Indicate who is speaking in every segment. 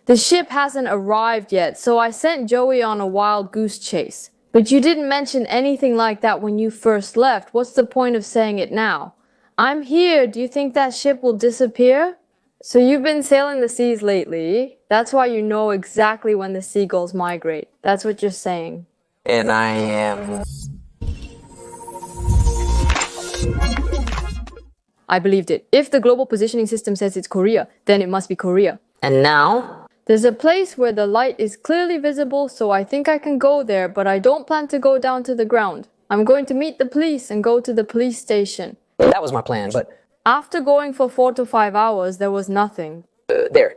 Speaker 1: The ship hasn't arrived yet, so I sent Joey on a wild goose chase. But you didn't mention anything like that when you first left. What's the point of saying it now? I'm here. Do you think that ship will disappear? So you've been sailing the seas lately. That's why you know exactly when the seagulls migrate. That's what you're saying.
Speaker 2: And I am...
Speaker 1: I believed it. If the global positioning system says it's Korea, then it must be Korea.
Speaker 2: And now?
Speaker 1: There's a place where the light is clearly visible, so I think I can go there, but I don't plan to go down to the ground. I'm going to meet the police and go to the police station.
Speaker 2: That was my plan, but...
Speaker 1: After going for 4 to 5 hours, there was nothing.
Speaker 2: There.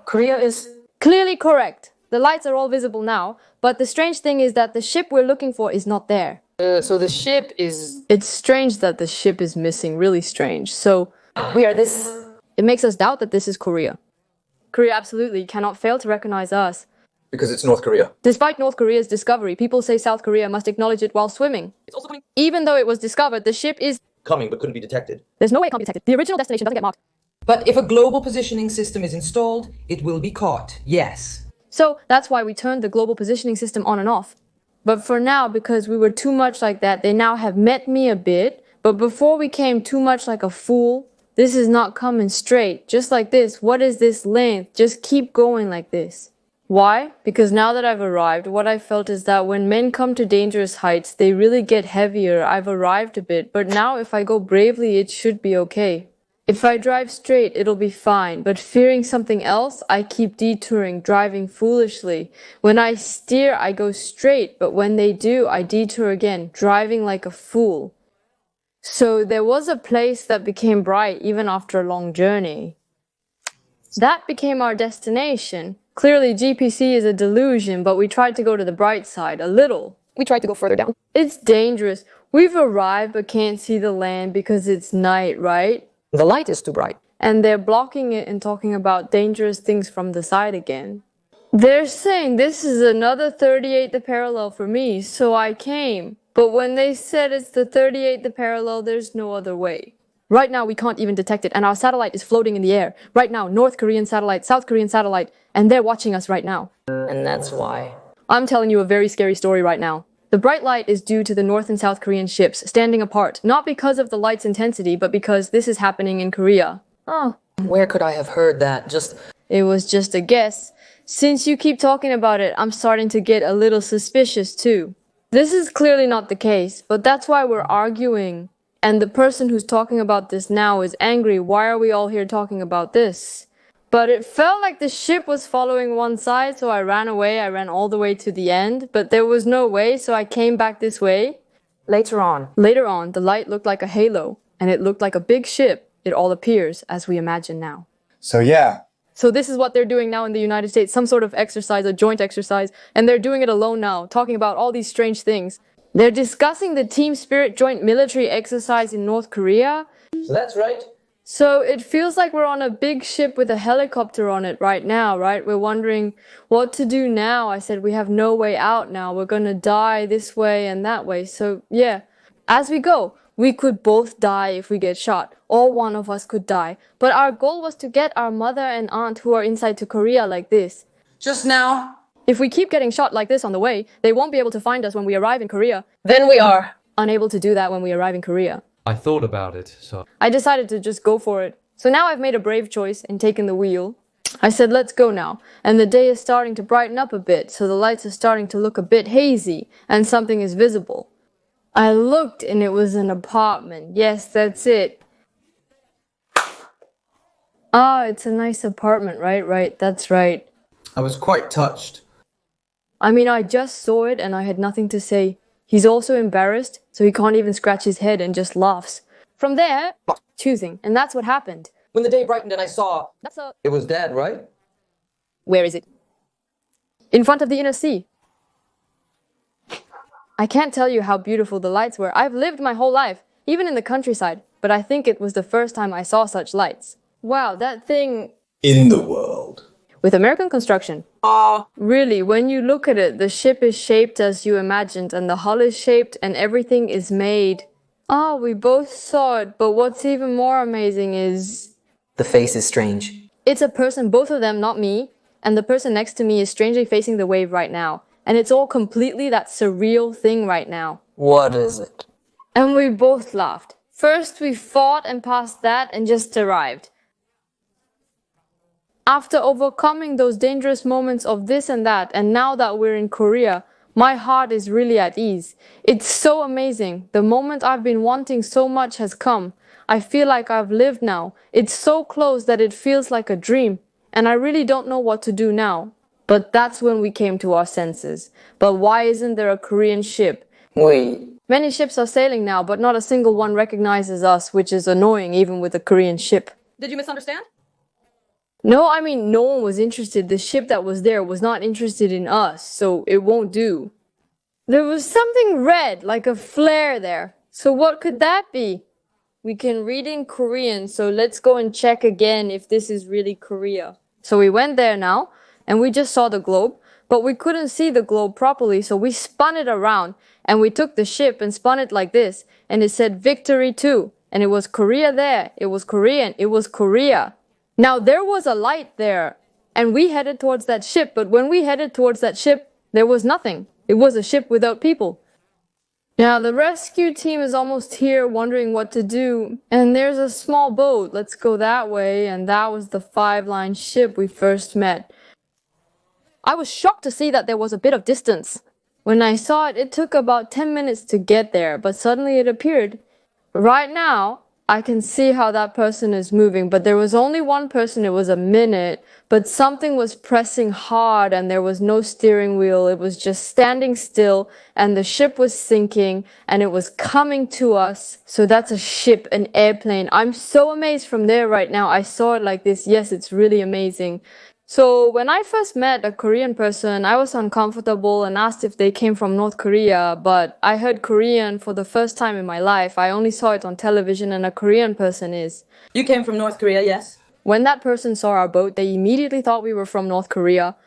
Speaker 2: Korea is...
Speaker 1: Clearly correct. The lights are all visible now, but the strange thing is that the ship we're looking for is not there.
Speaker 2: So the ship is...
Speaker 1: It's strange that the ship is missing, really strange. So...
Speaker 2: We are this...
Speaker 1: It makes us doubt that this is Korea. Korea absolutely cannot fail to recognize us.
Speaker 3: Because it's North Korea.
Speaker 1: Despite North Korea's discovery, people say South Korea must acknowledge it while swimming.
Speaker 2: It's also coming...
Speaker 1: Even though it was discovered, the ship is...
Speaker 3: Coming, but couldn't be detected.
Speaker 1: There's no way it can't be detected. The original destination doesn't get marked.
Speaker 4: But if a global positioning system is installed, it will be caught, yes.
Speaker 1: So that's why we turned the global positioning system on and off. But for now, because we were too much like that, they now have met me a bit. But before we came too much like a fool, this is not coming straight. Just like this. What is this length? Just keep going like this. Why? Because now that I've arrived, what I felt is that when men come to dangerous heights, they really get heavier. I've arrived a bit, but now if I go bravely, it should be okay. If I drive straight, it'll be fine, but fearing something else, I keep detouring, driving foolishly. When I steer, I go straight, but when they do, I detour again, driving like a fool. So there was a place that became bright even after a long journey. That became our destination. Clearly, GPC is a delusion, but we tried to go to the bright side, a little.
Speaker 2: We tried to go further down.
Speaker 1: It's dangerous. We've arrived but can't see the land because it's night, right?
Speaker 2: The light is too bright.
Speaker 1: And they're blocking it and talking about dangerous things from the side again. They're saying this is another 38 the parallel for me, so I came. But when they said it's the 38 the parallel, there's no other way. Right now, we can't even detect it, and our satellite is floating in the air. Right now, North Korean satellite, South Korean satellite, and they're watching us right now.
Speaker 2: And that's why.
Speaker 1: I'm telling you a very scary story right now. The bright light is due to the North and South Korean ships standing apart, not because of the light's intensity, but because this is happening in Korea. Oh.
Speaker 2: Where could I have heard that?
Speaker 1: It was just a guess. Since you keep talking about it, I'm starting to get a little suspicious too. This is clearly not the case, but that's why we're arguing. And the person who's talking about this now is angry. Why are we all here talking about this? But it felt like the ship was following one side, so I ran away. I ran all the way to the end, but there was no way, so I came back this way.
Speaker 2: Later on,
Speaker 1: the light looked like a halo, and it looked like a big ship. It all appears as we imagine now.
Speaker 3: So yeah.
Speaker 1: So this is what they're doing now in the United States, some sort of exercise, a joint exercise, and they're doing it alone now, talking about all these strange things. They're discussing the Team Spirit joint military exercise in North Korea.
Speaker 3: So that's right.
Speaker 1: So it feels like we're on a big ship with a helicopter on it right now, right? We're wondering what to do now. I said we have no way out now. We're gonna die this way and that way. So yeah, as we go, we could both die if we get shot. Or one of us could die. But our goal was to get our mother and aunt who are inside to Korea like this.
Speaker 4: Just now.
Speaker 1: If we keep getting shot like this on the way, they won't be able to find us when we arrive in Korea.
Speaker 2: then we are.
Speaker 1: Unable to do that when we arrive in Korea.
Speaker 5: I thought about it, so...
Speaker 1: I decided to just go for it. So now I've made a brave choice and taken the wheel. I said, let's go now. And the day is starting to brighten up a bit, so the lights are starting to look a bit hazy, and something is visible. I looked and it was an apartment. Yes, that's it. Ah, it's a nice apartment, right? Right, that's right.
Speaker 3: I was quite touched.
Speaker 1: I mean, I just saw it and I had nothing to say. He's also embarrassed, so he can't even scratch his head and just laughs. From there, choosing, and that's what happened.
Speaker 2: When the day brightened and I saw...
Speaker 3: It was Dad, right?
Speaker 1: Where is it? In front of the inner sea. I can't tell you how beautiful the lights were. I've lived my whole life, even in the countryside, but I think it was the first time I saw such lights. Wow, that thing...
Speaker 3: In the world.
Speaker 1: With American construction. Really, when you look at it, the ship is shaped as you imagined, and the hull is shaped, and everything is made. We both saw it, but what's even more amazing is...
Speaker 2: The face is strange.
Speaker 1: It's a person, both of them, not me, and the person next to me is strangely facing the wave right now. And it's all completely that surreal thing right now.
Speaker 2: What is it?
Speaker 1: And we both laughed. First we fought and passed that and just arrived. After overcoming those dangerous moments of this and that, and now that we're in Korea, my heart is really at ease. It's so amazing. The moment I've been wanting so much has come. I feel like I've lived now. It's so close that it feels like a dream. And I really don't know what to do now. But that's when we came to our senses. But why isn't there a Korean ship?
Speaker 2: Wait.
Speaker 1: Many ships are sailing now, but not a single one recognizes us, which is annoying even with a Korean ship.
Speaker 5: Did you misunderstand?
Speaker 1: No, I mean, no one was interested. The ship that was there was not interested in us, so it won't do. There was something red, like a flare there. So what could that be? We can read in Korean, so let's go and check again if this is really Korea. So we went there now, and we just saw the globe, but we couldn't see the globe properly, so we spun it around, and we took the ship and spun it like this, and it said Victory 2, and it was Korea there, it was Korean, it was Korea. Now there was a light there, and we headed towards that ship, but when we headed towards that ship, there was nothing. It was a ship without people. Now the rescue team is almost here wondering what to do, and there's a small boat. Let's go that way, and that was the 5-line ship we first met. I was shocked to see that there was a bit of distance. When I saw it, it took about 10 minutes to get there, but suddenly it appeared. Right now, I can see how that person is moving, but there was only one person. It was a minute, but something was pressing hard and there was no steering wheel. It was just standing still and the ship was sinking and it was coming to us. So that's a ship, an airplane. I'm so amazed from there right now. I saw it like this. Yes, it's really amazing. So when I first met a Korean person, I was uncomfortable and asked if they came from North Korea, but I heard Korean for the first time in my life. I only saw it on television and a Korean person is.
Speaker 5: You came from North Korea, yes?
Speaker 1: When that person saw our boat, they immediately thought we were from North Korea.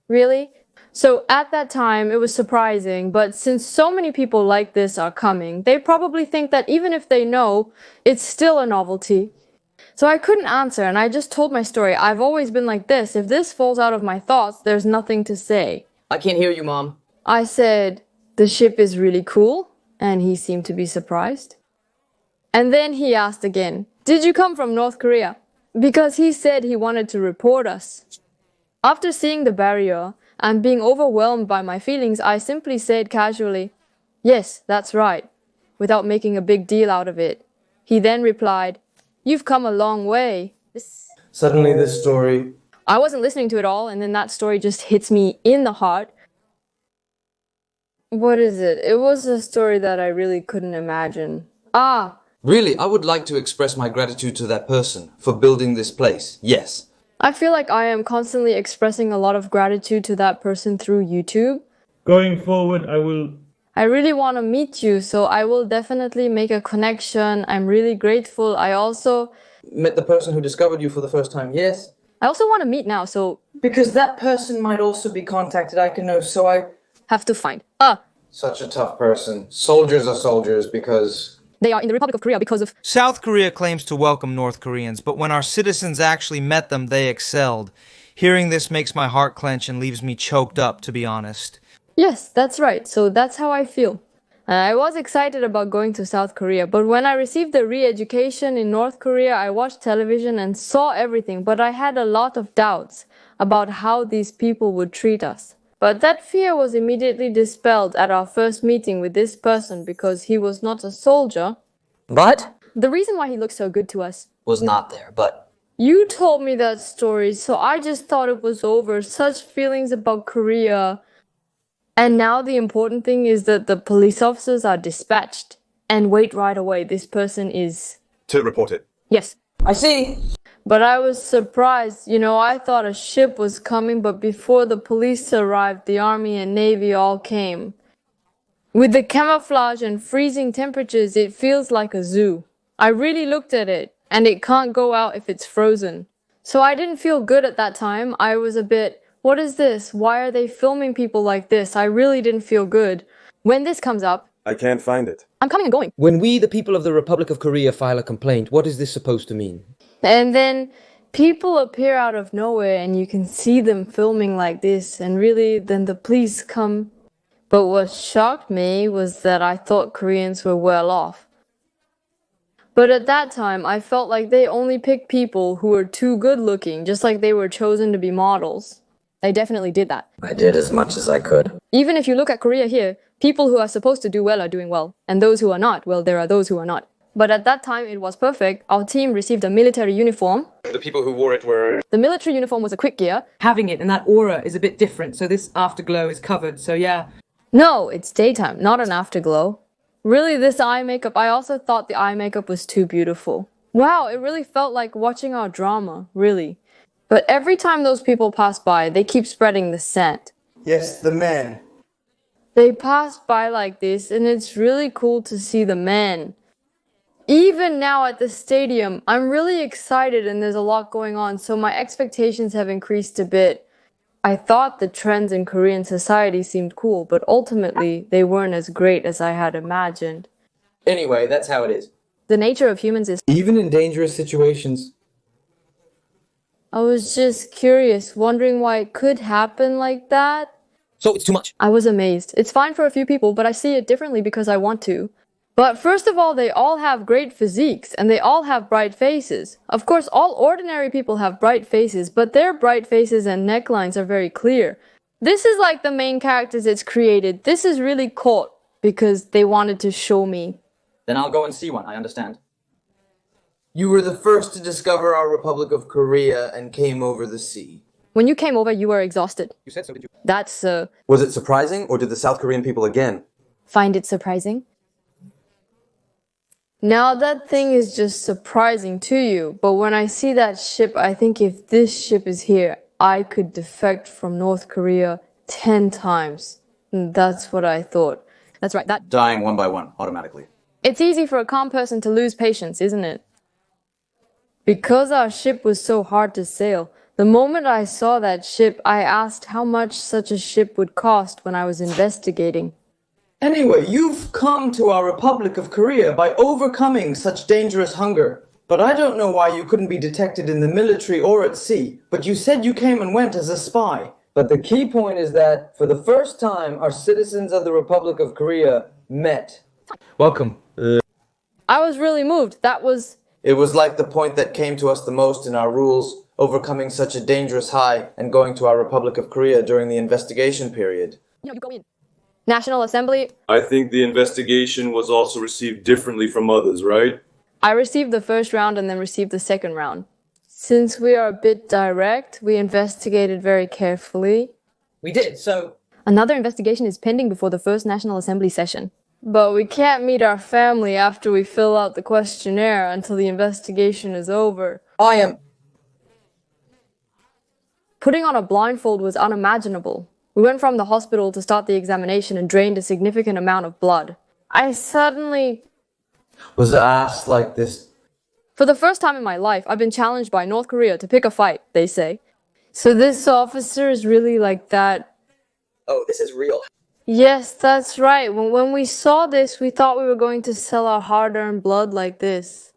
Speaker 1: Really? So at that time, it was surprising, but since so many people like this are coming, they probably think that even if they know, it's still a novelty. So I couldn't answer and I just told my story. I've always been like this. If this falls out of my thoughts, there's nothing to say.
Speaker 2: I can't hear you, Mom.
Speaker 1: I said, the ship is really cool, and he seemed to be surprised. And then he asked again, did you come from North Korea? Because he said he wanted to report us. After seeing the barrier and being overwhelmed by my feelings, I simply said casually, yes, that's right, without making a big deal out of it. He then replied, you've come a long way.
Speaker 3: Suddenly this story...
Speaker 1: I wasn't listening to it all, and then that story just hits me in the heart. What is it? It was a story that I really couldn't imagine.
Speaker 3: Really, I would like to express my gratitude to that person for building this place. Yes.
Speaker 1: I feel like I am constantly expressing a lot of gratitude to that person through YouTube.
Speaker 6: Going forward,
Speaker 1: I really want to meet you, so I will definitely make a connection. I'm really grateful. I also
Speaker 3: Met the person who discovered you for the first time. Yes.
Speaker 1: want to meet now, so
Speaker 2: Because that person might also be contacted, I can know, so I...
Speaker 1: have to find.
Speaker 3: Such a tough person. Soldiers are soldiers because...
Speaker 1: They are in the Republic of Korea because of...
Speaker 7: South Korea claims to welcome North Koreans, but when our citizens actually met them, they excelled. Hearing this makes my heart clench and leaves me choked up, to be honest.
Speaker 1: Yes, that's right. So that's how I feel. I was excited about going to South Korea, but when I received the re-education in North Korea, I watched television and saw everything, but I had a lot of doubts about how these people would treat us. But that fear was immediately dispelled at our first meeting with this person because he was not a soldier.
Speaker 2: But?
Speaker 1: The reason why he looked so good to us.
Speaker 2: Was not there, but...
Speaker 1: You told me that story, so I just thought it was over. Such feelings about Korea. And now the important thing is that the police officers are dispatched. And wait right away, this person is...
Speaker 8: To report it.
Speaker 1: Yes.
Speaker 2: I see.
Speaker 1: But I was surprised. You know, I thought a ship was coming, but before the police arrived, the army and navy all came. With the camouflage and freezing temperatures, it feels like a zoo. I really looked at it, and it can't go out if it's frozen. So I didn't feel good at that time. I was a bit... What is this? Why are they filming people like this? I really didn't feel good. When this comes up...
Speaker 8: I can't find it.
Speaker 1: I'm coming and going.
Speaker 2: When we, the people of the Republic of Korea, file a complaint, what is this supposed to mean?
Speaker 1: And then People appear out of nowhere and you can see them filming like this, and really then the police come. But what shocked me was that I thought Koreans were well off. But at that time, I felt like they only picked people who were too good looking, just like they were chosen to be models. They definitely did that.
Speaker 6: I did as much as I could.
Speaker 1: Even if you look at Korea here, people who are supposed to do well are doing well, and those who are not, well, there are those who are not. But at that time, it was perfect. Our team received a military uniform.
Speaker 8: The people who wore it were...
Speaker 1: The military uniform was a quick gear.
Speaker 4: Having it and that aura is a bit different, so this afterglow is covered, so yeah.
Speaker 1: No, it's daytime, not an afterglow. Really, this eye makeup, I also thought the eye makeup was too beautiful. Wow, it really felt like watching our drama, really. But every time those people pass by, they keep spreading the scent.
Speaker 9: Yes, the men.
Speaker 1: They pass by like this, and it's really cool to see the men. Even now at the stadium, I'm really excited and there's a lot going on, so my expectations have increased a bit. I thought the trends in Korean society seemed cool, but ultimately, they weren't as great as I had imagined.
Speaker 6: Anyway, that's how it is.
Speaker 1: The nature of humans is...
Speaker 6: Even in dangerous situations.
Speaker 1: I was just curious, wondering why it could happen like that.
Speaker 6: So it's too much.
Speaker 1: I was amazed. It's fine for a few people, but I see it differently because I want to. But first of all, they all have great physiques, and they all have bright faces. Of course, all ordinary people have bright faces, but their bright faces and necklines are very clear. This is like the main characters it's created. This is really caught because they wanted to show me.
Speaker 6: Then I'll go and see one, I understand.
Speaker 3: You were the first to discover our Republic of Korea and came over the sea.
Speaker 1: When you came over, you were exhausted.
Speaker 6: You said so, did you?
Speaker 1: That's,
Speaker 3: Was it surprising, or did the South Korean people again?
Speaker 1: find it surprising? Now that thing is just surprising to you, but when I see that ship, I think if this ship is here, I could defect from North Korea 10 times. And that's what I thought. That's right, that...
Speaker 3: Dying one by one, automatically.
Speaker 1: It's easy for a calm person to lose patience, isn't it? Because our ship was so hard to sail, the moment I saw that ship, I asked how much such a ship would cost when I was investigating.
Speaker 2: Anyway, you've come to our Republic of Korea by overcoming such dangerous hunger. But I don't know why you couldn't be detected in the military or at sea. But you said you came and went as a spy.
Speaker 6: But the key point is that, for the first time, our citizens of the Republic of Korea met.
Speaker 8: Welcome.
Speaker 1: I was really moved. That was...
Speaker 3: It was like the point that came to us the most in our rules, overcoming such a dangerous high and going to our Republic of Korea during the investigation period.
Speaker 1: You go in. National Assembly.
Speaker 10: I think the investigation was also received differently from others, right?
Speaker 1: I received the first round and then received the second round. Since we are a bit direct, we investigated very carefully.
Speaker 6: We did, so...
Speaker 1: Another investigation is pending before the first National Assembly session. But we can't meet our family after we fill out the questionnaire until the investigation is over.
Speaker 6: I am...
Speaker 1: Putting on a blindfold was unimaginable. We went from the hospital to start the examination and drained a significant amount of blood. I suddenly...
Speaker 3: Was asked like this.
Speaker 1: For the first time in my life, I've been challenged by North Korea to pick a fight, they say. So this officer is really like that.
Speaker 6: Oh, this is real.
Speaker 1: Yes, that's right. When we saw this, we thought we were going to sell our hard-earned blood like this.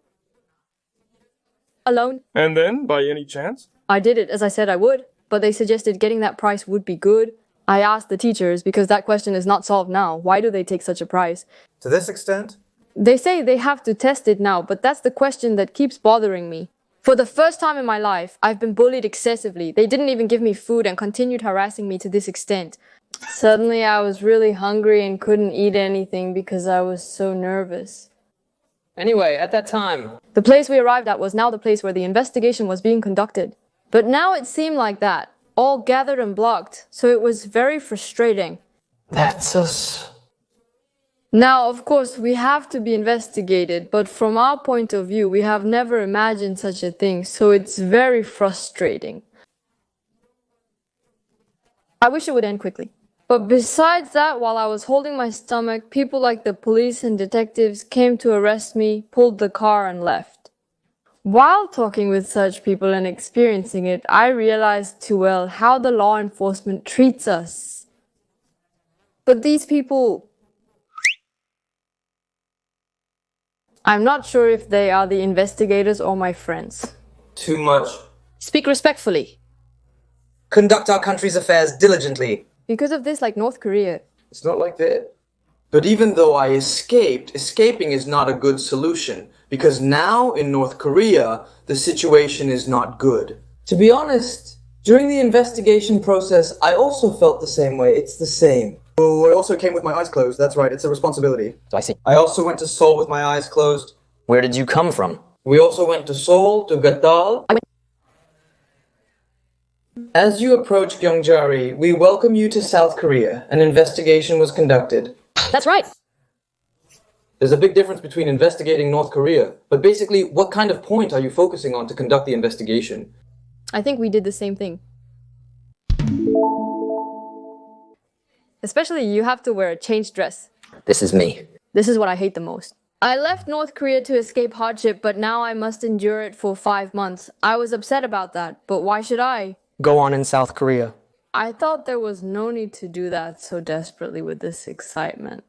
Speaker 1: Alone.
Speaker 10: And then, by any chance?
Speaker 1: I did it as I said I would, but they suggested getting that price would be good. I asked the teachers, because that question is not solved now, why do they take such a price?
Speaker 9: To this extent?
Speaker 1: They say they have to test it now, but that's the question that keeps bothering me. For the first time in my life, I've been bullied excessively. They didn't even give me food and continued harassing me to this extent. Suddenly I was really hungry and couldn't eat anything because I was so nervous.
Speaker 6: Anyway, at that time...
Speaker 1: The place we arrived at was now the place where the investigation was being conducted. But now it seemed like that, all gathered and blocked, so it was very frustrating.
Speaker 6: That's us.
Speaker 1: Now, of course, we have to be investigated, but from our point of view, we have never imagined such a thing, so it's very frustrating. I wish it would end quickly. But besides that, while I was holding my stomach, people like the police and detectives came to arrest me, pulled the car, and left. While talking with such people and experiencing it, I realized too well how the law enforcement treats us. But these people... I'm not sure if they are the investigators or my friends.
Speaker 3: Too much
Speaker 1: Speak respectfully.
Speaker 4: Conduct our country's affairs diligently.
Speaker 1: Because of this, like North Korea.
Speaker 3: It's not like that. But even though I escaped, escaping is not a good solution, because now in North Korea, the situation is not good. To be honest, during the investigation process, I also felt the same way. It's the same. Oh, I also came with my eyes closed. That's right, it's a responsibility.
Speaker 6: So I see.
Speaker 3: I also went to Seoul with my eyes closed.
Speaker 6: Where did you come from?
Speaker 3: We also went to Seoul, to Gatal. As you approach Gyeongjari, we welcome you to South Korea. An investigation was conducted.
Speaker 1: That's right.
Speaker 3: There's a big difference between investigating North Korea, but basically, what kind of point are you focusing on to conduct the investigation?
Speaker 1: I think we did the same thing. Especially you have to wear a changed dress.
Speaker 6: This is me.
Speaker 1: This is what I hate the most. I left North Korea to escape hardship, but now I must endure it for 5 months. I was upset about that, but why should I?
Speaker 6: Go on in South Korea.
Speaker 1: I thought there was no need to do that so desperately with this excitement.